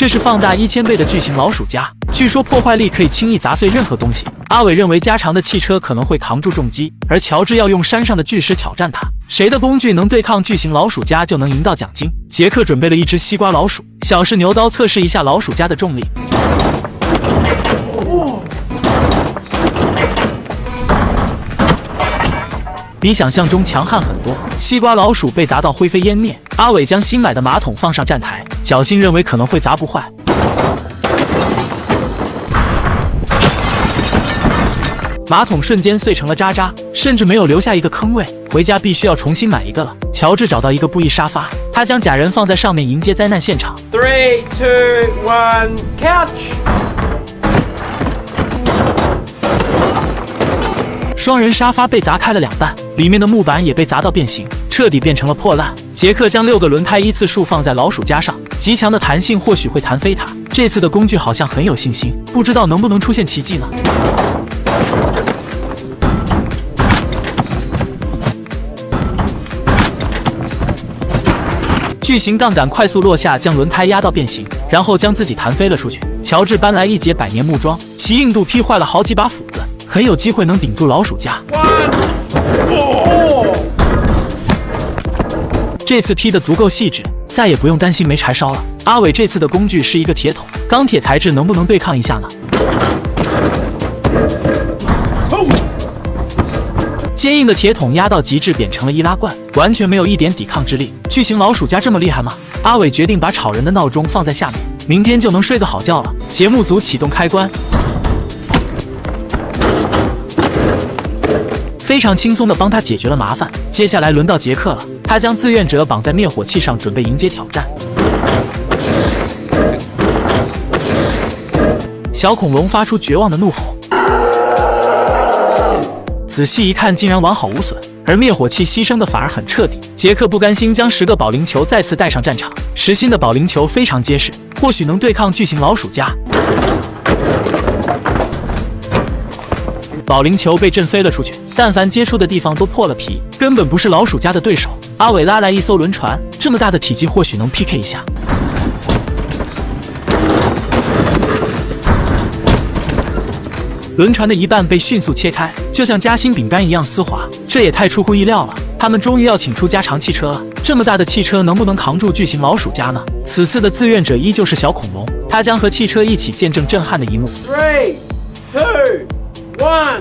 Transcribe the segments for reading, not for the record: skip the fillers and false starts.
这是放大1000倍的巨型老鼠夹，据说破坏力可以轻易砸碎任何东西。阿伟认为加长的汽车可能会扛住重击，而乔治要用山上的巨石挑战他，谁的工具能对抗巨型老鼠夹就能赢到奖金。杰克准备了一只西瓜老鼠，小试牛刀测试一下老鼠夹的重力。比想象中强悍很多，西瓜老鼠被砸到灰飞烟灭。阿伟将新买的马桶放上站台，侥幸认为可能会砸不坏。马桶瞬间碎成了渣渣，甚至没有留下一个坑位。回家必须要重新买一个了。乔治找到一个布艺沙发，他将假人放在上面迎接灾难现场。3, 2, 1, couch。双人沙发被砸开了2半，里面的木板也被砸到变形，彻底变成了破烂。杰克将6个轮胎依次数放在老鼠夹上，极强的弹性或许会弹飞它。这次的工具好像很有信心，不知道能不能出现奇迹呢？巨型杠杆快速落下，将轮胎压到变形，然后将自己弹飞了出去。乔治搬来一节百年木桩，其硬度劈坏了好几把斧子，很有机会能顶住老鼠夹。这次劈得足够细致，再也不用担心没柴烧了。阿伟这次的工具是一个铁桶，钢铁材质能不能对抗一下呢？坚硬的铁桶压到极致，扁成了易拉罐，完全没有一点抵抗之力。巨型老鼠夹这么厉害吗？阿伟决定把吵人的闹钟放在下面，明天就能睡个好觉了。节目组启动开关，非常轻松地帮他解决了麻烦。接下来轮到杰克了，他将志愿者绑在灭火器上，准备迎接挑战。小恐龙发出绝望的怒吼。仔细一看，竟然完好无损，而灭火器牺牲的反而很彻底。杰克不甘心，将10个保龄球再次带上战场。实心的保龄球非常结实，或许能对抗巨型老鼠夹。保龄球被震飞了出去，但凡接触的地方都破了皮，根本不是老鼠夹的对手。阿伟拉来一艘轮船，这么大的体积或许能 PK 一下。轮船的一半被迅速切开，就像夹心饼干一样丝滑，这也太出乎意料了。他们终于要请出加长汽车了，这么大的汽车能不能扛住巨型老鼠夹呢？此次的志愿者依旧是小恐龙，他将和汽车一起见证震撼的一幕。3, 2, 1。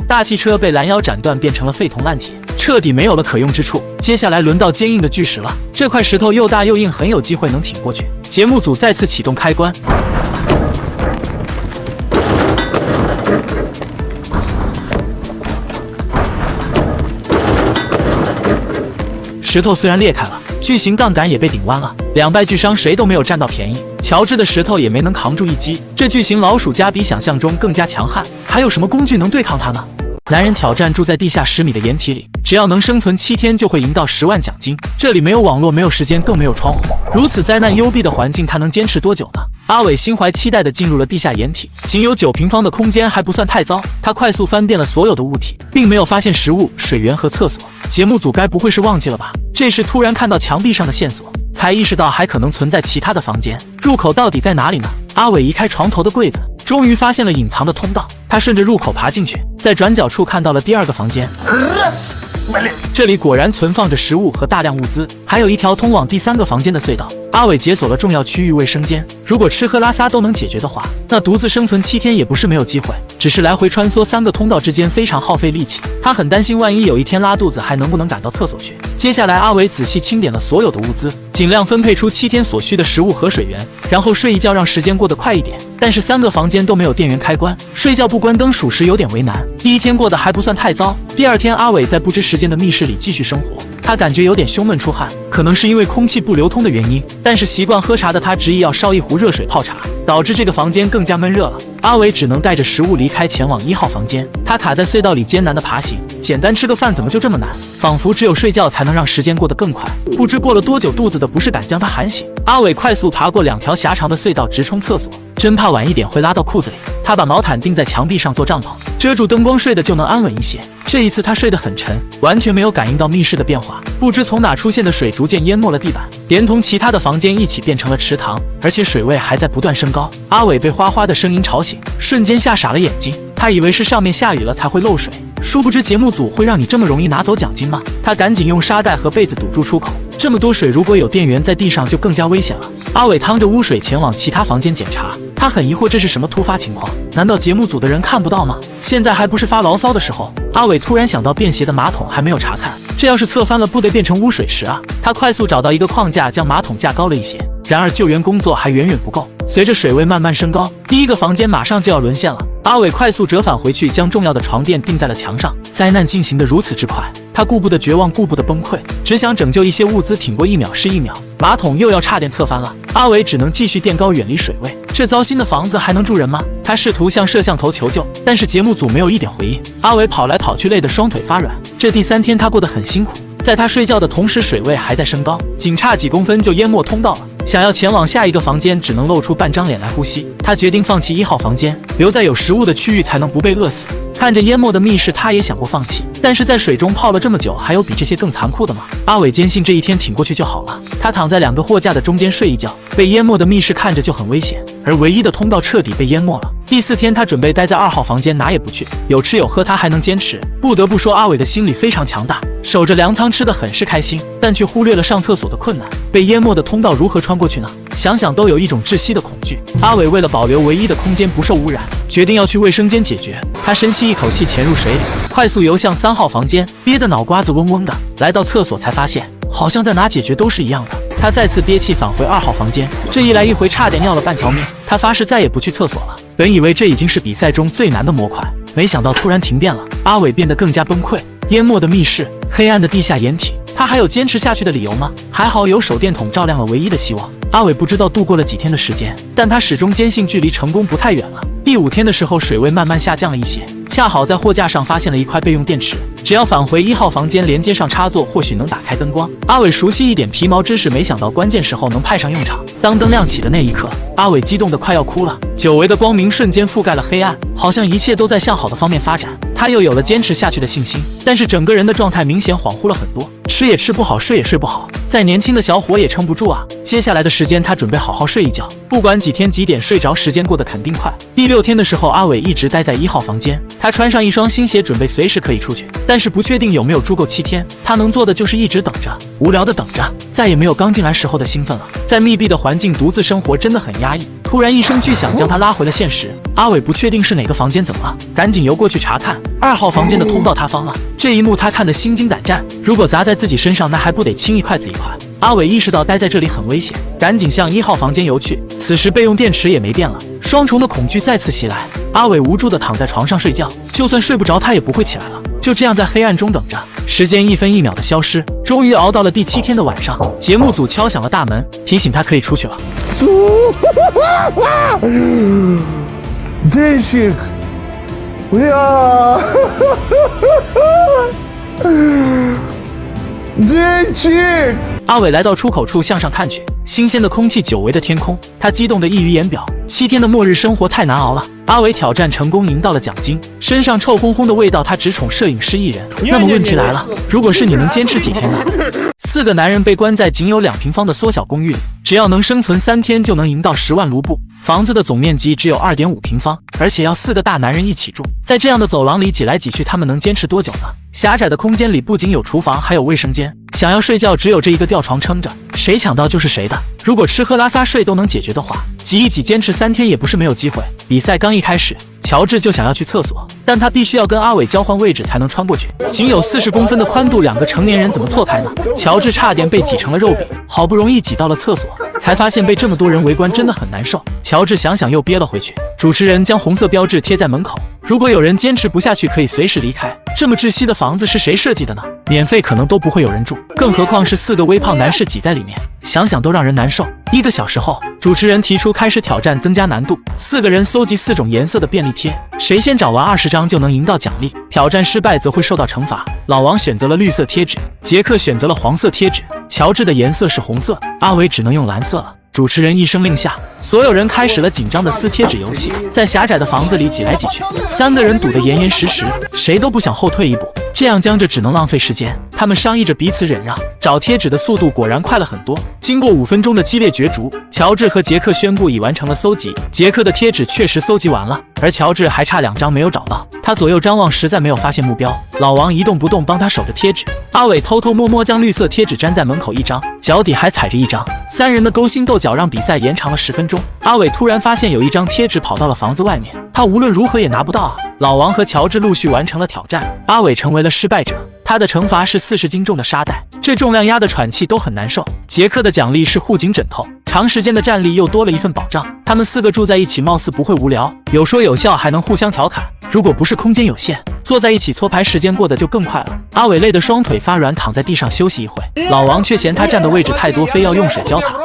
大汽车被拦腰斩断，变成了废铜烂铁，彻底没有了可用之处。接下来轮到坚硬的巨石了，这块石头又大又硬，很有机会能挺过去。节目组再次启动开关，石头虽然裂开了，巨型杠杆也被顶弯了，两败俱伤，谁都没有占到便宜。乔治的石头也没能扛住一击，这巨型老鼠夹比想象中更加强悍，还有什么工具能对抗它呢？男人挑战住在地下10米的掩体里，只要能生存7天就会赢到10万奖金。这里没有网络，没有时间，更没有窗户，如此灾难幽闭的环境，他能坚持多久呢？阿伟心怀期待地进入了地下掩体，仅有9平方的空间还不算太糟。他快速翻遍了所有的物体，并没有发现食物、水源和厕所。节目组该不会是忘记了吧？这时突然看到墙壁上的线索，才意识到还可能存在其他的房间。入口到底在哪里呢？阿伟移开床头的柜子，终于发现了隐藏的通道。他顺着入口爬进去，在转角处看到了第2个房间。这里果然存放着食物和大量物资，还有一条通往第3个房间的隧道。阿伟解锁了重要区域卫生间，如果吃喝拉撒都能解决的话，那独自生存7天也不是没有机会。只是来回穿梭3个通道之间非常耗费力气，他很担心万一有一天拉肚子还能不能赶到厕所去。接下来阿伟仔细清点了所有的物资，尽量分配出7天所需的食物和水源，然后睡一觉让时间过得快一点。但是3个房间都没有电源开关，睡觉不关灯属实有点为难。第1天过得还不算太糟，第2天阿伟在不知时间的密室里继续生活，他感觉有点胸闷出汗，可能是因为空气不流通的原因，但是习惯喝茶的他执意要烧一壶热水泡茶，导致这个房间更加闷热了。阿伟只能带着食物离开，前往1号房间。他卡在隧道里艰难的爬行，简单吃个饭怎么就这么难？仿佛只有睡觉才能让时间过得更快。不知过了多久，肚子的不适感将他喊醒。阿伟快速爬过2条狭长的隧道，直冲厕所，真怕晚一点会拉到裤子里。他把毛毯钉在墙壁上做帐篷，遮住灯光睡的就能安稳一些。这一次他睡得很沉，完全没有感应到密室的变化，不知从哪出现的水逐渐淹没了地板，连同其他的房间一起变成了池塘，而且水位还在不断升高。阿伟被哗哗的声音吵醒，瞬间吓傻了眼睛，他以为是上面下雨了才会漏水，殊不知节目组会让你这么容易拿走奖金吗？他赶紧用沙袋和被子堵住出口，这么多水，如果有电源在地上就更加危险了。阿伟趟着污水前往其他房间检查，他很疑惑这是什么突发情况，难道节目组的人看不到吗？现在还不是发牢骚的时候。阿伟突然想到便携的马桶还没有查看，这要是侧翻了不得变成污水池啊。他快速找到一个框架，将马桶架高了一些，然而救援工作还远远不够，随着水位慢慢升高，第一个房间马上就要沦陷了。阿伟快速折返回去，将重要的床垫钉在了墙上。灾难进行得如此之快，他顾不得绝望，顾不得崩溃，只想拯救一些物资，挺过一秒是一秒。马桶又要差点侧翻了，阿伟只能继续垫高，远离水位。这糟心的房子还能住人吗？他试图向摄像头求救，但是节目组没有一点回应。阿伟跑来跑去，累得双腿发软。这第3天他过得很辛苦，在他睡觉的同时，水位还在升高，仅差几公分就淹没通道了。想要前往下一个房间，只能露出半张脸来呼吸。他决定放弃1号房间，留在有食物的区域才能不被饿死。看着淹没的密室，他也想过放弃，但是在水中泡了这么久，还有比这些更残酷的吗？阿伟坚信这一天挺过去就好了。他躺在2个货架的中间睡一觉，被淹没的密室看着就很危险，而唯一的通道彻底被淹没了。第4天，他准备待在2号房间，哪也不去，有吃有喝，他还能坚持。不得不说，阿伟的心理非常强大，守着粮仓吃得很是开心，但却忽略了上厕所的困难。被淹没的通道如何穿过去呢？想想都有一种窒息的恐惧。阿伟为了保留唯一的空间不受污染，决定要去卫生间解决。他深吸一口气，潜入水里，快速游向3号房间，憋得脑瓜子嗡嗡的。来到厕所才发现，好像在哪解决都是一样的。他再次憋气返回2号房间，这一来一回差点尿了半条命。他发誓再也不去厕所了。本以为这已经是比赛中最难的模块，没想到突然停电了。阿伟变得更加崩溃。淹没的密室，黑暗的地下掩体，他还有坚持下去的理由吗？还好有手电筒照亮了唯一的希望。阿伟不知道度过了几天的时间，但他始终坚信距离成功不太远了。第5天的时候，水位慢慢下降了一些，恰好在货架上发现了一块备用电池，只要返回1号房间连接上插座，或许能打开灯光。阿伟熟悉一点皮毛知识，没想到关键时候能派上用场。当灯亮起的那一刻，阿伟激动得快要哭了。久违的光明瞬间覆盖了黑暗，好像一切都在向好的方面发展。他又有了坚持下去的信心，但是整个人的状态明显恍惚了很多，吃也吃不好，睡也睡不好，再年轻的小伙也撑不住啊。接下来的时间他准备好好睡一觉，不管几天几点睡着，时间过得肯定快。第6天的时候，阿伟一直待在1号房间，他穿上一双新鞋，准备随时可以出去，但是不确定有没有住够7天。他能做的就是一直等着，无聊的等着，再也没有刚进来时候的兴奋了。在密闭的环境独自生活真的很压抑。突然一声巨响将他拉回了现实。阿伟不确定是哪个房间怎么了，赶紧游过去查看。2号房间的通道塌方了，这一幕他看得心惊胆战，如果砸在自己身上，那还不得青一块紫一块。阿伟意识到待在这里很危险，赶紧向1号房间游去。此时备用电池也没电了，双重的恐惧再次袭来。阿伟无助地躺在床上睡觉，就算睡不着他也不会起来了，就这样在黑暗中等着。时间1分1秒的消失，终于熬到了第7天的晚上，节目组敲响了大门，提醒他可以出去了。Денщик! Бля! Денщик! 阿伟来到出口处向上看去，新鲜的空气，久违的天空，他激动得溢于言表。7天的末日生活太难熬了。阿伟挑战成功，赢到了奖金，身上臭烘烘的味道，他只宠摄影师1人。那么问题来了，如果是你，能坚持几天呢？4个男人被关在仅有2平方的缩小公寓里，只要能生存3天，就能赢到10万卢布。房子的总面积只有2.5平方，而且要4个大男人一起住。在这样的走廊里挤来挤去，他们能坚持多久呢？狭窄的空间里不仅有厨房，还有卫生间。想要睡觉，只有这一个吊床撑着，谁抢到就是谁的。如果吃喝拉撒睡都能解决的话，挤一挤坚持3天也不是没有机会。比赛刚一开始，乔治就想要去厕所，但他必须要跟阿伟交换位置才能穿过去。仅有40公分的宽度，2个成年人怎么错开呢？乔治差点被挤成了肉饼，好不容易挤到了厕所，才发现被这么多人围观真的很难受。乔治想想又憋了回去。主持人将红色标志贴在门口，如果有人坚持不下去，可以随时离开。这么窒息的房子是谁设计的呢？免费可能都不会有人住，更何况是4个微胖男士挤在里面，想想都让人难受。1个小时后，主持人提出开始挑战，增加难度。4个人搜集4种颜色的便利贴，谁先找完20张就能赢到奖励。挑战失败则会受到惩罚。老王选择了绿色贴纸，杰克选择了黄色贴纸，乔治的颜色是红色，阿伟只能用蓝色了。主持人一声令下，所有人开始了紧张的撕贴纸游戏，在狭窄的房子里挤来挤去，三个人堵得严严实实，谁都不想后退一步，这样僵着只能浪费时间。他们商议着彼此忍让，找贴纸的速度果然快了很多。经过5分钟的激烈角逐，乔治和杰克宣布已完成了搜集。杰克的贴纸确实搜集完了，而乔治还差2张没有找到。他左右张望，实在没有发现目标。老王一动不动帮他守着贴纸，阿伟偷偷摸摸将绿色贴纸粘在门口1张，脚底还踩着1张。三人的勾心斗角让比赛延长了10分钟。阿伟突然发现有1张贴纸跑到了房子外面，他无论如何也拿不到啊！老王和乔治陆续完成了挑战，阿伟成为了失败者。他的惩罚是40斤重的沙袋，这重量压得喘气都很难受。杰克的奖励是护颈枕头，长时间的站立又多了一份保障。他们4个住在一起，貌似不会无聊，有说有笑，还能互相调侃。如果不是空间有限，坐在一起搓牌，时间过得就更快了。阿伟累得双腿发软，躺在地上休息一会，老王却嫌他站的位置太多，非要用水浇他。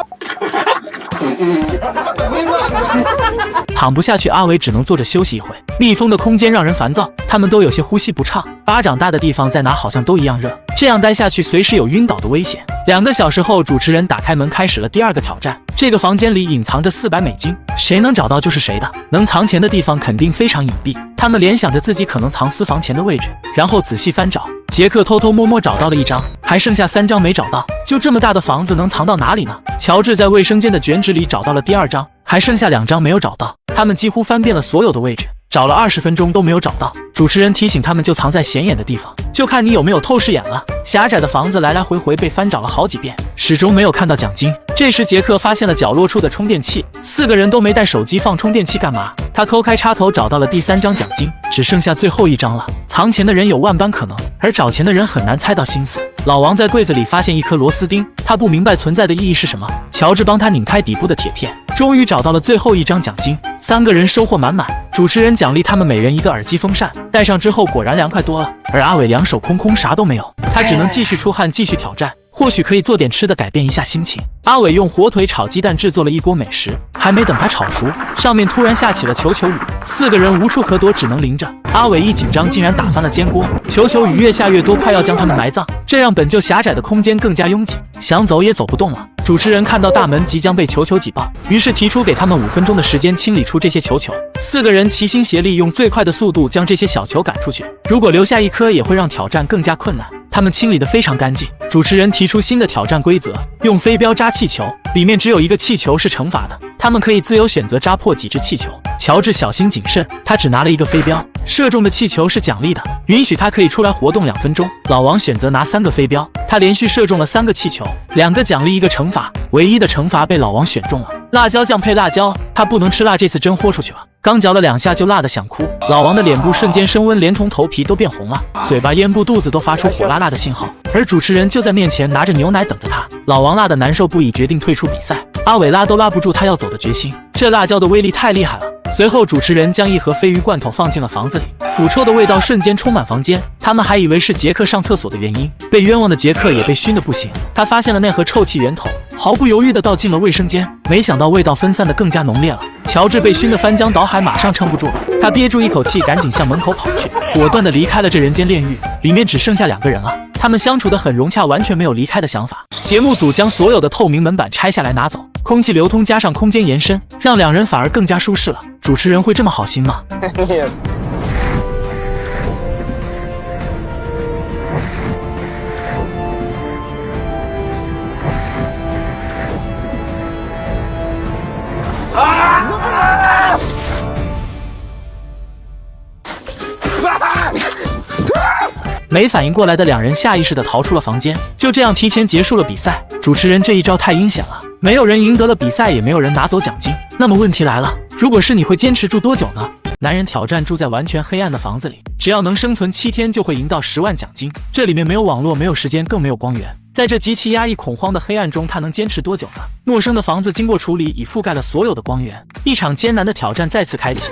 躺不下去，阿伟只能坐着休息一会。密封的空间让人烦躁，他们都有些呼吸不畅。巴掌大的地方在哪好像都一样热，这样待下去随时有晕倒的危险。2个小时后，主持人打开门，开始了第2个挑战。这个房间里隐藏着400美金，谁能找到就是谁的。能藏钱的地方肯定非常隐蔽，他们联想着自己可能藏私房钱的位置，然后仔细翻找。杰克偷偷摸摸找到了1张，还剩下3张没找到。就这么大的房子能藏到哪里呢？乔治在卫生间的卷纸里找到了第2张，还剩下2张没有找到。他们几乎翻遍了所有的位置，找了20分钟都没有找到。主持人提醒他们，就藏在显眼的地方，就看你有没有透视眼了。狭窄的房子来来回回被翻找了好几遍，始终没有看到奖金。这时杰克发现了角落处的充电器，4个人都没带手机，放充电器干嘛？他抠开插头找到了第3张奖金，只剩下最后1张了。藏钱的人有万般可能，而找钱的人很难猜到心思。老王在柜子里发现1颗螺丝钉，他不明白存在的意义是什么。乔治帮他拧开底部的铁片，终于找到了最后1张奖金。3个人收获满满，主持人奖励他们每人1个耳机风扇，戴上之后果然凉快多了。而阿伟2手空空，啥都没有，他只能继续出汗，继续挑战。或许可以做点吃的，改变一下心情。阿伟用火腿炒鸡蛋制作了一锅美食，还没等它炒熟，上面突然下起了球球雨，4个人无处可躲，只能淋着。阿伟一紧张，竟然打翻了煎锅，球球雨越下越多，快要将他们埋葬。这让本就狭窄的空间更加拥挤，想走也走不动了。主持人看到大门即将被球球挤爆，于是提出给他们5分钟的时间清理出这些球球。4个人齐心协力，用最快的速度将这些小球赶出去。如果留下1颗，也会让挑战更加困难。他们清理得非常干净。主持人提出新的挑战规则，用飞镖扎气球，里面只有1个气球是惩罚的，他们可以自由选择扎破几只气球。乔治小心谨慎，他只拿了1个飞镖，射中的气球是奖励的，允许他可以出来活动2分钟。老王选择拿3个飞镖，他连续射中了3个气球，2个奖励1个惩罚，唯一的惩罚被老王选中了，辣椒酱配辣椒，他不能吃辣，这次真豁出去了。刚嚼了2下就辣得想哭，老王的脸部瞬间升温，连同头皮都变红了，嘴巴、咽部、肚子都发出火辣辣的信号，而主持人就在面前拿着牛奶等着他。老王辣得难受不已，决定退出比赛。阿伟拉都拉不住他要走的决心，这辣椒的威力太厉害了。随后主持人将1盒鲱鱼罐头放进了房子里，腐臭的味道瞬间充满房间，他们还以为是杰克上厕所的原因，被冤枉的杰克也被熏得不行。他发现了那盒臭气源头，毫不犹豫地倒进了卫生间，没想到味道分散得更加浓烈了。乔治被熏得翻江倒海，马上撑不住了，他憋住一口气，赶紧向门口跑去，果断地离开了这人间炼狱。里面只剩下2个人了，他们相处得很融洽，完全没有离开的想法。节目组将所有的透明门板拆下来拿走，空气流通加上空间延伸，让2人反而更加舒适了。主持人会这么好心吗？没反应过来的2人下意识地逃出了房间，就这样提前结束了比赛。主持人这一招太阴险了，没有人赢得了比赛，也没有人拿走奖金。那么问题来了，如果是你会坚持住多久呢？男人挑战住在完全黑暗的房子里，只要能生存7天就会赢到10万奖金。这里面没有网络，没有时间，更没有光源。在这极其压抑恐慌的黑暗中，他能坚持多久呢？陌生的房子经过处理，已覆盖了所有的光源，一场艰难的挑战再次开启。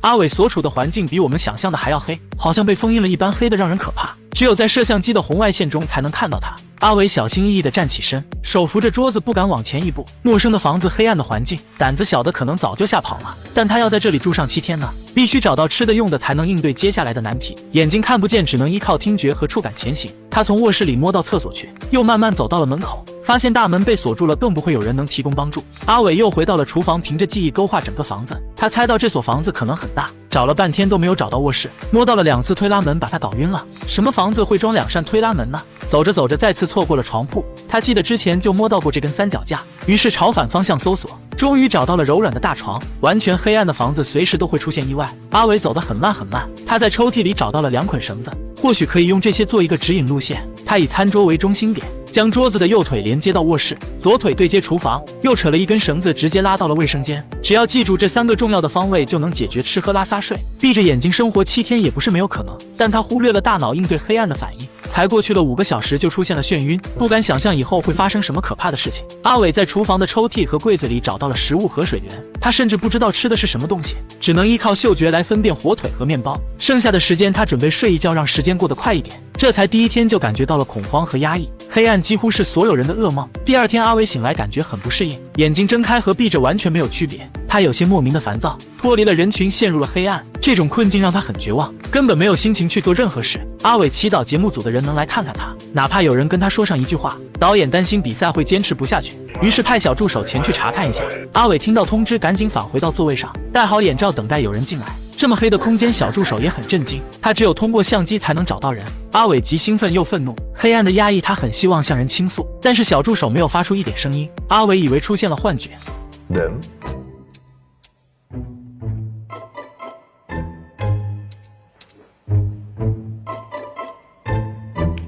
阿伟所处的环境比我们想象的还要黑，好像被封印了一般，黑的让人可怕。只有在摄像机的红外线中才能看到他。阿伟小心翼翼地站起身，手扶着桌子不敢往前一步。陌生的房子，黑暗的环境，胆子小的可能早就吓跑了，但他要在这里住上7天呢，必须找到吃的用的才能应对接下来的难题。眼睛看不见，只能依靠听觉和触感前行。他从卧室里摸到厕所去，又慢慢走到了门口，发现大门被锁住了，更不会有人能提供帮助。阿伟又回到了厨房，凭着记忆勾画整个房子。他猜到这所房子可能很大，找了半天都没有找到卧室，摸到了2次推拉门，把他搞晕了。什么房子会装2扇推拉门呢？走着走着，再次错过了床铺。他记得之前就摸到过这根三脚架，于是朝反方向搜索，终于找到了柔软的大床。完全黑暗的房子，随时都会出现意外。阿伟走得很慢很慢，他在抽屉里找到了2捆绳子，或许可以用这些做一个指引路线。他以餐桌为中心点，将桌子的右腿连接到卧室，左腿对接厨房，又扯了一根绳子直接拉到了卫生间。只要记住这3个重要的方位，就能解决吃喝拉撒睡。闭着眼睛生活7天也不是没有可能，但他忽略了大脑应对黑暗的反应。才过去了5个小时就出现了眩晕，不敢想象以后会发生什么可怕的事情。阿伟在厨房的抽屉和柜子里找到了食物和水源，他甚至不知道吃的是什么东西，只能依靠嗅觉来分辨火腿和面包。剩下的时间他准备睡一觉，让时间过得快一点。这才第1天就感觉到了恐慌和压抑，黑暗几乎是所有人的噩梦。第2天阿伟醒来感觉很不适应，眼睛睁开和闭着完全没有区别，他有些莫名的烦躁，脱离了人群，陷入了黑暗。这种困境让他很绝望，根本没有心情去做任何事。阿伟祈祷节目组的人能来看看他，哪怕有人跟他说上一句话。导演担心比赛会坚持不下去，于是派小助手前去查看一下。阿伟听到通知，赶紧返回到座位上，戴好眼罩等待有人进来。这么黑的空间，小助手也很震惊，他只有通过相机才能找到人。阿伟既兴奋又愤怒，黑暗的压抑他很希望向人倾诉，但是小助手没有发出一点声音。阿伟以为出现了幻觉。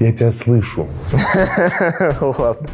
Я тебя слышу. Ладно.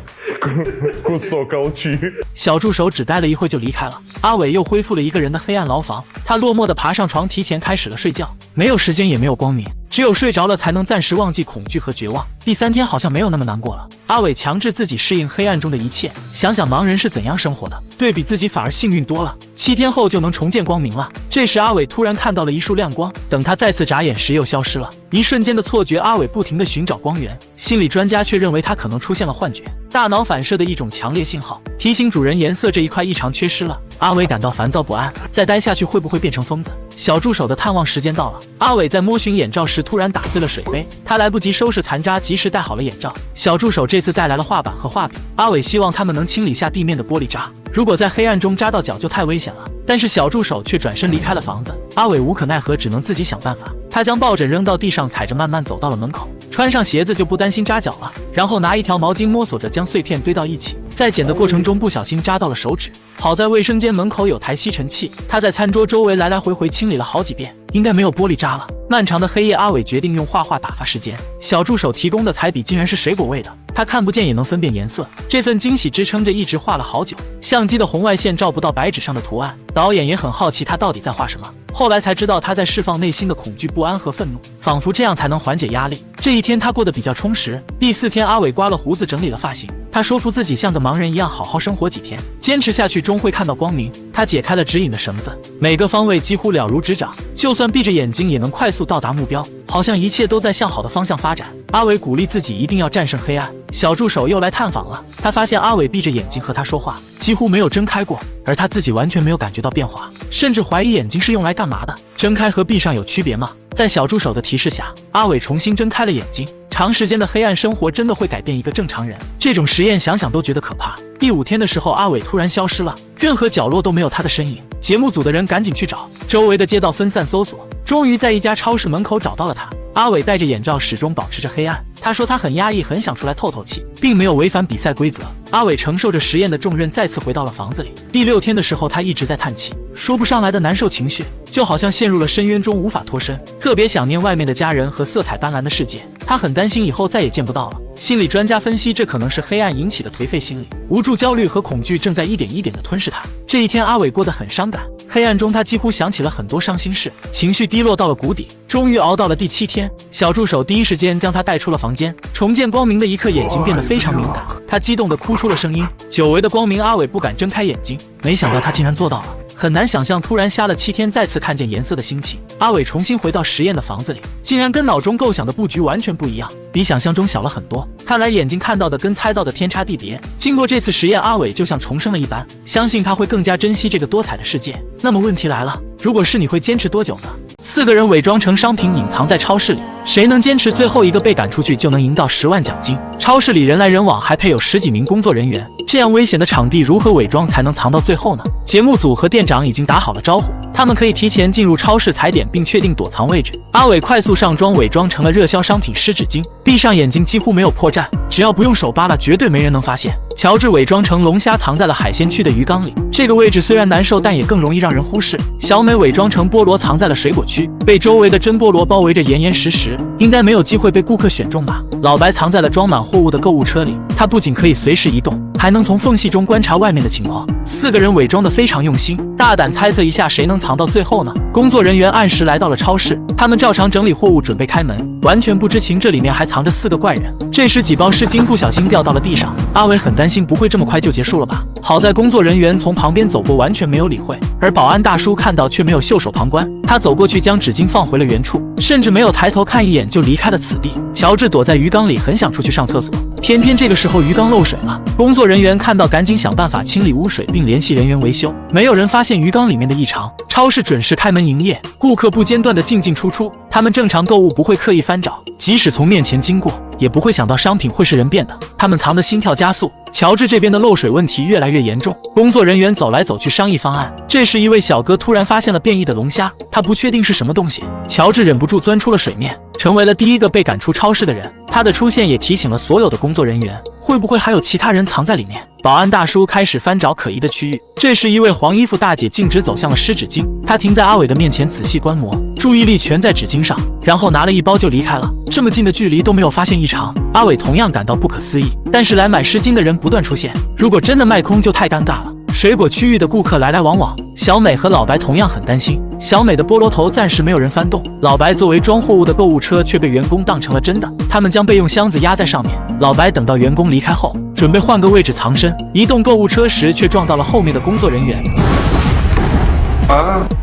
Кусок алчи. 小助手只待了一会就离开了。阿伟又恢复了一个人的黑暗牢房，他落寞地爬上床，提前开始了睡觉。没有时间，也没有光明，只有睡着了才能暂时忘记恐惧和绝望。第3天好像没有那么难过了。阿伟强制自己适应黑暗中的一切，想想盲人是怎样生活的，对比自己反而幸运多了。7天后就能重见光明了。这时阿伟突然看到了一束亮光，等他再次眨眼时又消失了。一瞬间的错觉，阿伟不停地寻找光源，心理专家却认为他可能出现了幻觉，大脑反射的一种强烈信号，提醒主人颜色这一块异常缺失了。阿伟感到烦躁不安，再待下去会不会变成疯子？小助手的探望时间到了，阿伟在摸寻眼罩时突然打碎了水杯，他来不及收拾残渣，及时戴好了眼罩。小助手这次带来了画板和画笔，阿伟希望他们能清理下地面的玻璃渣，如果在黑暗中扎到脚就太危险了。但是小助手却转身离开了房子，阿伟无可奈何，只能自己想办法。他将抱枕扔到地上，踩着慢慢走到了门口，穿上鞋子就不担心扎脚了，然后拿一条毛巾摸索着将碎片堆到一起，在捡的过程中不小心扎到了手指。好在卫生间门口有台吸尘器，他在餐桌周围来来回回清理了好几遍，应该没有玻璃渣了。漫长的黑夜，阿伟决定用画画打发时间。小助手提供的彩笔竟然是水果味的，他看不见也能分辨颜色。这份惊喜支撑着，一直画了好久。相机的红外线照不到白纸上的图案，导演也很好奇他到底在画什么。后来才知道他在释放内心的恐惧、不安和愤怒，仿佛这样才能缓解压力。这一天他过得比较充实。第4天，阿伟刮了胡子，整理了发型，他说服自己像个盲人一样好好生活几天，坚持下去终会看到光明。他解开了指引的绳子，每个方位几乎了如指掌，就算闭着眼睛也能快速到达目标，好像一切都在向好的方向发展。阿伟鼓励自己一定要战胜黑暗。小助手又来探访了，他发现阿伟闭着眼睛和他说话，几乎没有睁开过，而他自己完全没有感觉到变化，甚至怀疑眼睛是用来干嘛的，睁开和闭上有区别吗？在小助手的提示下，阿伟重新睁开了眼睛。长时间的黑暗生活真的会改变一个正常人，这种实验想想都觉得可怕。第5天的时候，阿伟突然消失了，任何角落都没有他的身影。节目组的人赶紧去找，周围的街道分散搜索，终于在一家超市门口找到了他。阿伟戴着眼罩，始终保持着黑暗。他说他很压抑，很想出来透透气，并没有违反比赛规则。阿伟承受着实验的重任，再次回到了房子里。第6天的时候，他一直在叹气，说不上来的难受情绪，就好像陷入了深渊中无法脱身，特别想念外面的家人和色彩斑斓的世界。他很担心以后再也见不到了。心理专家分析，这可能是黑暗引起的颓废心理，无助、焦虑和恐惧正在一点一点地吞噬他。这一天，阿伟过得很伤感。黑暗中，他几乎想起了很多伤心事，情绪低落到了谷底。终于熬到了第7天，小助手第一时间将他带出了房间。重见光明的一刻，眼睛变得非常敏感，他激动地哭出了声音。久违的光明，阿伟不敢睁开眼睛，没想到他竟然做到了。很难想象突然瞎了7天再次看见颜色的心情。阿伟重新回到实验的房子里，竟然跟脑中构想的布局完全不一样，比想象中小了很多。看来眼睛看到的跟猜到的天差地别。经过这次实验，阿伟就像重生了一般，相信他会更加珍惜这个多彩的世界。那么问题来了，如果是你会坚持多久呢？4个人伪装成商品隐藏在超市里，谁能坚持最后一个被赶出去，就能赢到10万奖金。超市里人来人往，还配有10几名工作人员，这样危险的场地如何伪装才能藏到最后呢？节目组和店长已经打好了招呼，他们可以提前进入超市踩点并确定躲藏位置。阿伟快速上妆，伪装成了热销商品湿纸巾，闭上眼睛几乎没有破绽，只要不用手扒拉，绝对没人能发现。乔治伪装成龙虾，藏在了海鲜区的鱼缸里，这个位置虽然难受，但也更容易让人忽视。小美伪装成菠萝，藏在了水果区，被周围的真菠萝包围着，严严实实，应该没有机会被顾客选中吧。老白藏在了装满货物的购物车里，他不仅可以随时移动，还能从缝隙中观察外面的情况。4个人伪装得非常用心，大胆猜测一下谁能藏到最后呢？工作人员按时来到了超市，他们照常整理货物，准备开门，完全不知情这里面还藏着4个怪人。这时几包湿巾不小心掉到了地上，阿伟很担心不会这么快就结束了吧。好在工作人员从旁边走过，完全没有理会，而保安大叔看到却没有袖手旁观，他走过去将纸巾放回了原处，甚至没有抬头看一眼就离开了此地。乔治躲在鱼缸里，很想出去上厕所，偏偏这个时候鱼缸漏水了。工作人员看到，赶紧想办法清理污水，并联系人员维修。没有人发现鱼缸里面的异常，超市准时开门营业，顾客不间断的进进出出。他们正常购物不会刻意翻找，即使从面前经过，也不会想到商品会是人变的。他们藏得心跳加速。乔治这边的漏水问题越来越严重，工作人员走来走去商议方案。这时一位小哥突然发现了变异的龙虾，他不确定是什么东西。乔治忍不住钻出了水面，成为了第一个被赶出超市的人。他的出现也提醒了所有的工作人员，会不会还有其他人藏在里面？保安大叔开始翻找可疑的区域。这时一位黄衣服大姐径直走向了湿纸巾，她停在阿伟的面前仔细观摩，注意力全在纸巾上，然后拿了一包就离开了。这么近的距离都没有发现异常，阿伟同样感到不可思议。但是来买湿巾的人不断出现，如果真的卖空就太尴尬了。水果区域的顾客来来往往，小美和老白同样很担心。小美的菠萝头暂时没有人翻动，老白作为装货物的购物车却被员工当成了真的，他们将备用箱子压在上面。老白等到员工离开后，准备换个位置藏身，移动购物车时却撞到了后面的工作人员。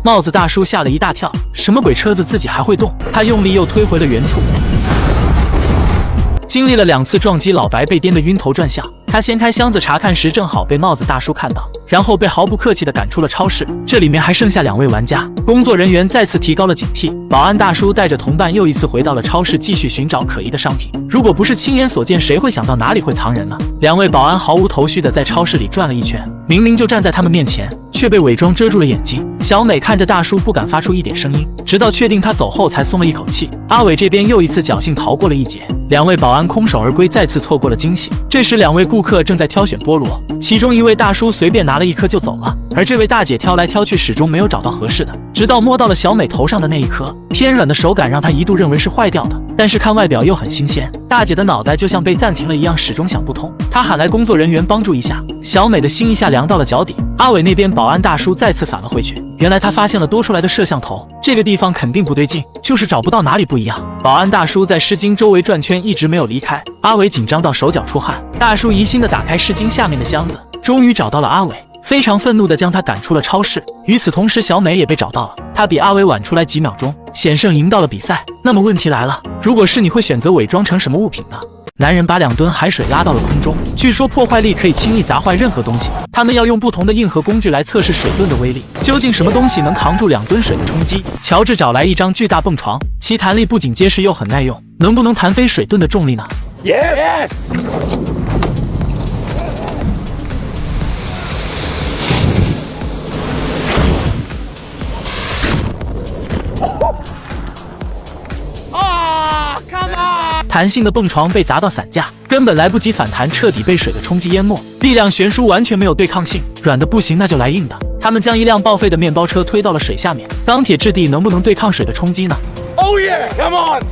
帽子大叔吓了一大跳，什么鬼车子自己还会动？他用力又推回了原处。经历了2次撞击，老白被颠得晕头转向。他掀开箱子查看时，正好被帽子大叔看到，然后被毫不客气地赶出了超市。这里面还剩下2位玩家，工作人员再次提高了警惕。保安大叔带着同伴又一次回到了超市，继续寻找可疑的商品。如果不是亲眼所见，谁会想到哪里会藏人呢？2位保安毫无头绪地在超市里转了一圈，明明就站在他们面前，却被伪装遮住了眼睛。小美看着大叔，不敢发出一点声音，直到确定他走后才松了一口气。阿伟这边又一次侥幸逃过了一劫，2位保安空手而归，再次错过了惊喜。这时2位顾客正在挑选菠萝，其中一位大叔随便拿了1颗就走了，而这位大姐挑来挑去始终没有找到合适的，直到摸到了小美头上的那一颗，偏软的手感让她一度认为是坏掉的，但是看外表又很新鲜。大姐的脑袋就像被暂停了一样，始终想不通。她喊来工作人员帮助一下，小美的心一下凉到了脚底。阿伟那边保安大叔再次返了回去，原来他发现了多出来的摄像头，这个地方肯定不对劲，就是找不到哪里不一样。保安大叔在湿巾周围转圈，一直没有离开。阿伟紧张到手脚出汗，大叔疑心地打开湿巾下面的箱子，终于找到了阿伟，非常愤怒地将他赶出了超市。与此同时，小美也被找到了，她比阿伟晚出来几秒钟，险胜赢到了比赛。那么问题来了，如果是你会选择伪装成什么物品呢？男人把2吨海水拉到了空中，据说破坏力可以轻易砸坏任何东西。他们要用不同的硬核工具来测试水盾的威力，究竟什么东西能扛住2吨水的冲击？乔治找来一张巨大蹦床，其弹力不仅结实又很耐用，能不能弹飞水盾的重力呢？ Yes! Come on! 弹性的蹦床被砸到散架，根本来不及反弹，彻底被水的冲击淹没，力量悬殊，完全没有对抗性。软的不行，那就来硬的。他们将一辆报废的面包车推到了水下面，钢铁质地能不能对抗水的冲击呢？ Oh yeah! Come on!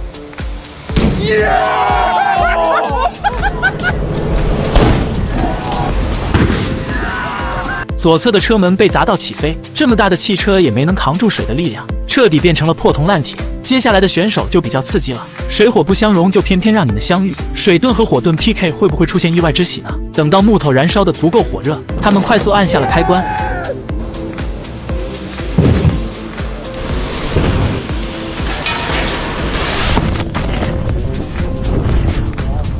Yeah! 左侧的车门被砸到起飞，这么大的汽车也没能扛住水的力量，彻底变成了破铜烂铁。接下来的选手就比较刺激了，水火不相容，就偏偏让你们相遇。水盾和火盾 PK 会不会出现意外之喜呢？等到木头燃烧的足够火热，他们快速按下了开关。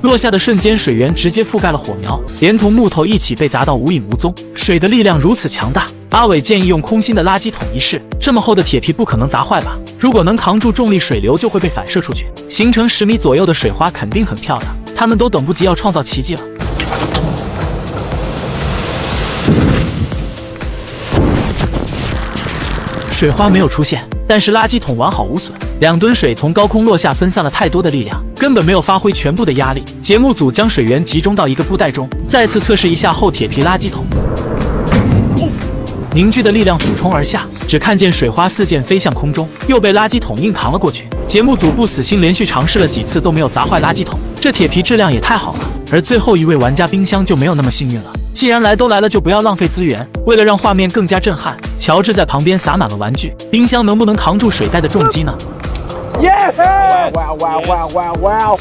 落下的瞬间，水源直接覆盖了火苗，连同木头一起被砸到无影无踪。水的力量如此强大，阿伟建议用空心的垃圾桶一试，这么厚的铁皮不可能砸坏吧？如果能扛住重力，水流就会被反射出去，形成10米左右的水花，肯定很漂亮。他们都等不及要创造奇迹了。水花没有出现，但是垃圾桶完好无损。2吨水从高空落下，分散了太多的力量，根本没有发挥全部的压力。节目组将水源集中到一个布袋中，再次测试一下厚铁皮垃圾桶。凝聚的力量俯冲而下，只看见水花四溅飞向空中，又被垃圾桶硬扛了过去。节目组不死心，连续尝试了几次都没有砸坏垃圾桶，这铁皮质量也太好了。而最后一位玩家冰箱就没有那么幸运了。既然来都来了，就不要浪费资源。为了让画面更加震撼，乔治在旁边撒满了玩具。冰箱能不能扛住水袋的重击呢？ Yeah! Wow, wow, wow, wow, wow.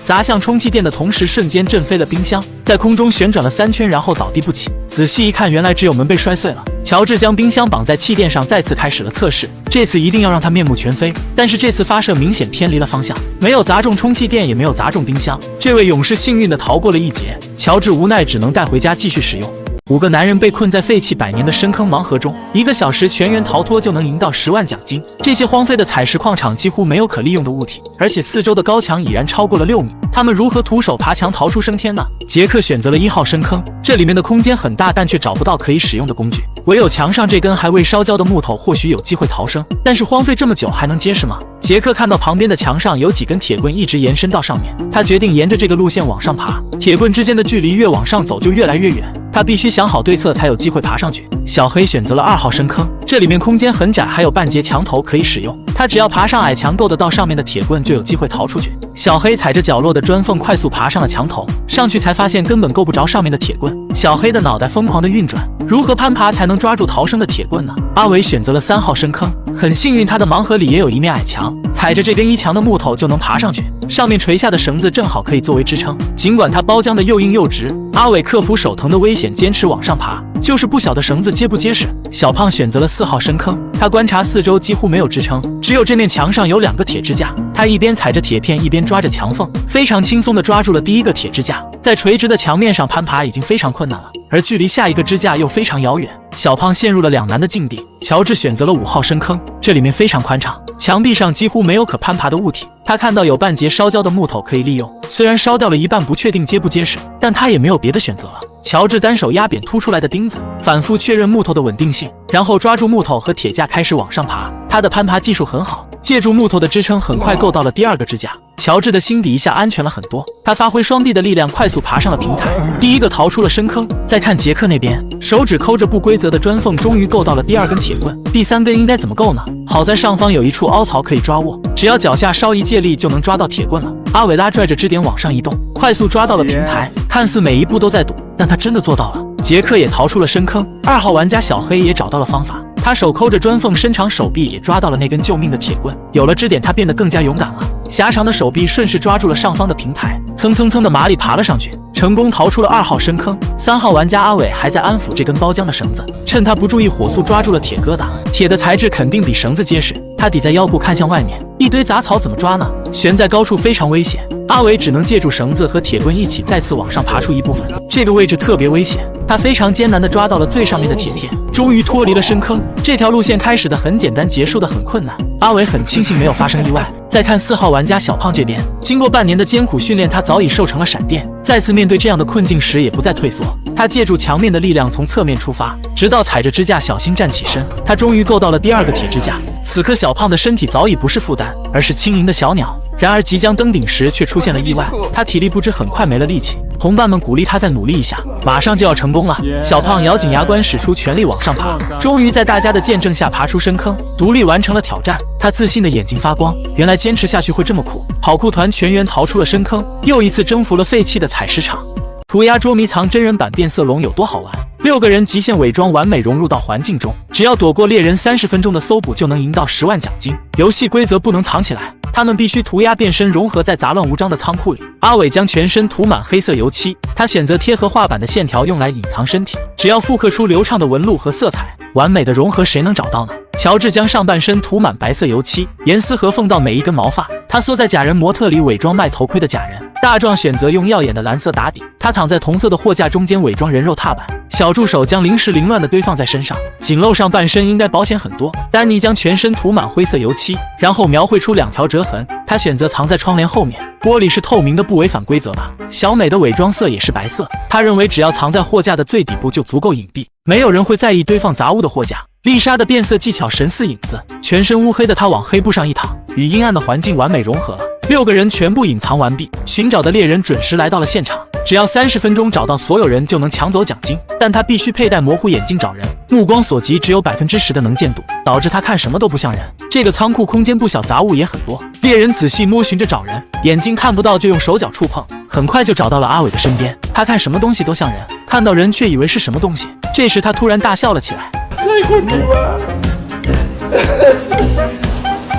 砸向充气垫的同时，瞬间震飞了冰箱，在空中旋转了3圈，然后倒地不起。仔细一看，原来只有门被摔碎了。乔治将冰箱绑在气垫上，再次开始了测试。这次一定要让它面目全非。但是这次发射明显偏离了方向，没有砸中充气垫，也没有砸中冰箱。这位勇士幸运地逃过了一劫。乔治无奈只能带回家继续使用。5个男人被困在废弃100年的深坑盲盒中，1个小时全员逃脱就能赢到10万奖金。这些荒废的采石矿场几乎没有可利用的物体，而且四周的高墙已然超过了6米。他们如何徒手爬墙逃出升天呢？杰克选择了1号深坑，这里面的空间很大，但却找不到可以使用的工具，唯有墙上这根还未烧焦的木头，或许有机会逃生。但是荒废这么久，还能结实吗？杰克看到旁边的墙上有几根铁棍一直延伸到上面，他决定沿着这个路线往上爬。铁棍之间的距离越往上走就越来越远，他必须想好对策才有机会爬上去。小黑选择了2号深坑，这里面空间很窄，还有半截墙头可以使用。他只要爬上矮墙够得到上面的铁棍，就有机会逃出去。小黑踩着角落的砖缝快速爬上了墙头，上去才发现根本够不着上面的铁棍。小黑的脑袋疯狂的运转，如何攀爬才能抓住逃生的铁棍呢？阿伟选择了3号深坑，很幸运他的盲盒里也有一面矮墙，踩着这根1墙的木头就能爬上去，上面垂下的绳子正好可以作为支撑。尽管它包浆的又硬又直，阿伟克服手疼的危险，坚持往上爬，就是不晓得绳子结不结实。小胖选择了4号深坑，他观察四周几乎没有支撑，只有这面墙上有2个铁支架。他一边踩着铁片，一边抓着墙缝，非常轻松地抓住了第1个铁支架。在垂直的墙面上攀爬已经非常困难了，而距离下一个支架又非常遥远。小胖陷入了两难的境地。乔治选择了5号深坑，这里面非常宽敞，墙壁上几乎没有可攀爬的物体。他看到有半截烧焦的木头可以利用，虽然烧掉了一半，不确定结不结实，但他也没有别的选择了。乔治单手压扁凸出来的钉子，反复确认木头的稳定性，然后抓住木头和铁架开始往上爬。他的攀爬技术很好，借助木头的支撑，很快够到了第2个支架。乔治的心底一下安全了很多，他发挥双臂的力量，快速爬上了平台。第1个逃出了深坑。再看杰克那边，手指抠着不规则的砖缝，终于够到了第2根铁棍。第3根应该怎么够呢？好在上方有一处凹槽可以抓握，只要脚下稍一借力就能抓到铁棍了。阿伟拉拽着支点往上移动，快速抓到了平台，看似每一步都在赌，但他真的做到了。杰克也逃出了深坑，2号玩家小黑也找到了方法。他手抠着砖缝，伸长手臂也抓到了那根救命的铁棍。有了支点，他变得更加勇敢了。狭长的手臂顺势抓住了上方的平台，蹭蹭蹭的麻利爬了上去，成功逃出了2号深坑。3号玩家阿伟还在安抚这根包浆的绳子，趁他不注意，火速抓住了铁疙瘩。铁的材质肯定比绳子结实，他抵在腰部看向外面，一堆杂草怎么抓呢？悬在高处非常危险，阿伟只能借助绳子和铁棍一起再次往上爬出一部分。这个位置特别危险，他非常艰难地抓到了最上面的铁片，终于脱离了深坑。这条路线开始的很简单，结束的很困难。阿伟很庆幸没有发生意外。再看4号玩家小胖这边，经过半年的艰苦训练，他早已瘦成了闪电，再次面对这样的困境时也不再退缩。他借助墙面的力量从侧面出发，直到踩着支架小心站起身。他终于够到了第2个铁支架。此刻小胖的身体早已不是负担，而是轻盈的小鸟。然而即将登顶时却出现了意外，他体力不支，很快没了力气。同伴们鼓励他再努力一下，马上就要成功了。小胖咬紧牙关，使出全力往上爬，终于在大家的见证下爬出深坑，独立完成了挑战。他自信的眼睛发光，原来坚持下去会这么苦。跑酷团全员逃出了深坑，又一次征服了废弃的采石场。涂鸦捉迷藏真人版变色龙有多好玩？6个人极限伪装完美融入到环境中，只要躲过猎人30分钟的搜捕就能赢到10万奖金。游戏规则不能藏起来，他们必须涂鸦变身，融合在杂乱无章的仓库里。阿伟将全身涂满黑色油漆，他选择贴合画板的线条用来隐藏身体，只要复刻出流畅的纹路和色彩，完美的融合，谁能找到呢？乔治将上半身涂满白色油漆，严丝合缝到每一根毛发。他缩在假人模特里伪装卖头盔的假人。大壮选择用耀眼的蓝色打底，他躺在同色的货架中间伪装人肉踏板。小助手将零食凌乱地堆放在身上，仅露上半身应该保险很多。丹尼将全身涂满灰色油漆，然后描绘出2条折痕。他选择藏在窗帘后面，玻璃是透明的，不违反规则吧？小美的伪装色也是白色，他认为只要藏在货架的最底部就足够隐蔽，没有人会在意堆放杂物的货架。丽莎的变色技巧神似影子，全身乌黑的她往黑布上一躺，与阴暗的环境完美融合了。6个人全部隐藏完毕，寻找的猎人准时来到了现场。只要30分钟找到所有人就能抢走奖金，但他必须佩戴模糊眼镜找人，目光所及只有10%的能见度，导致他看什么都不像人。这个仓库空间不小，杂物也很多。猎人仔细摸寻着找人，眼睛看不到就用手脚触碰，很快就找到了阿伟的身边。他看什么东西都像人，看到人却以为是什么东西。这时他突然大笑了起来。ใครคนนี้วะ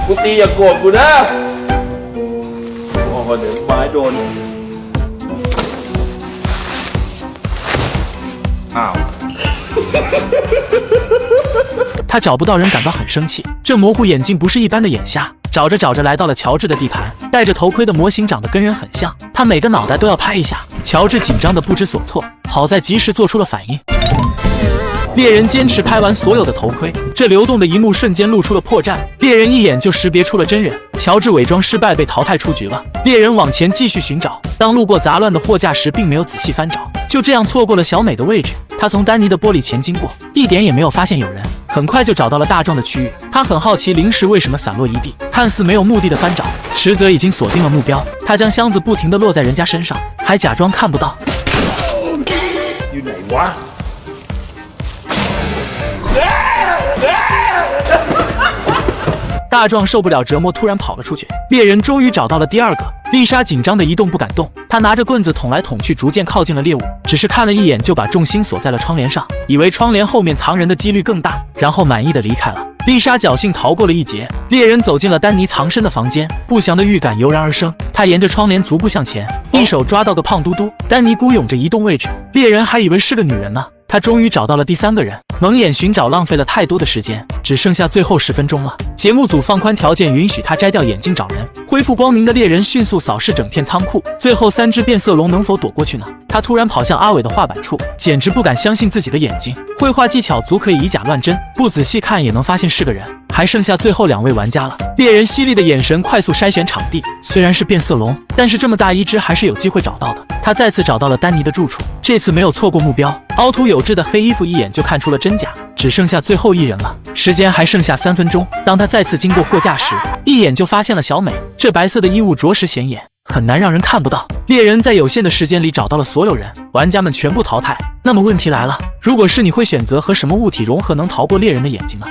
กูตีอย่าโกรธกูนะโอ้โหเดี๋ยวไม้โดนอ้าว他找不到人感到很生气，这模糊眼镜不是一般的眼瞎。找着找着来到了乔治的地盘，戴着头盔的模型长得跟人很像，他每个脑袋都要拍一下。乔治紧张的不知所措，好在及时做出了反应。猎人坚持拍完所有的头盔，这流动的一幕瞬间露出了破绽，猎人一眼就识别出了真人。乔治伪装失败，被淘汰出局了。猎人往前继续寻找，当路过杂乱的货架时，并没有仔细翻找，就这样错过了小美的位置。他从丹尼的玻璃前经过，一点也没有发现有人，很快就找到了大壮的区域。他很好奇零食为什么散落一地，看似没有目的的翻找，实则已经锁定了目标。他将箱子不停地落在人家身上，还假装看不到。อยู่ไหนวะ大壮受不了折磨，突然跑了出去。猎人终于找到了第2个。丽莎紧张的一动不敢动，她拿着棍子捅来捅去，逐渐靠近了猎物。只是看了一眼就把重心锁在了窗帘上，以为窗帘后面藏人的几率更大，然后满意的离开了。丽莎侥幸逃过了一劫。猎人走进了丹尼藏身的房间，不祥的预感油然而生。他沿着窗帘足步向前，一手抓到个胖嘟嘟。丹尼孤勇着移动位置，猎人还以为是个女人呢。他终于找到了第3个人，蒙眼寻找浪费了太多的时间，只剩下最后10分钟了。节目组放宽条件，允许他摘掉眼镜找人。恢复光明的猎人迅速扫视整片仓库，最后3只变色龙能否躲过去呢？他突然跑向阿伟的画板处，简直不敢相信自己的眼睛。绘画技巧足可以以假乱真，不仔细看也能发现是个人。还剩下最后2位玩家了。猎人犀利的眼神快速筛选场地，虽然是变色龙，但是这么大一只还是有机会找到的。他再次找到了丹尼的住处，这次没有错过目标。凹凸有致的黑衣服一眼就看出了真假，只剩下最后1人了。时间还剩下3分钟。当他再次经过货架时，一眼就发现了小美。这白色的衣物着实显眼，很难让人看不到。猎人在有限的时间里找到了所有人，玩家们全部淘汰。那么问题来了，如果是你会选择和什么物体融合能逃过猎人的眼睛呢？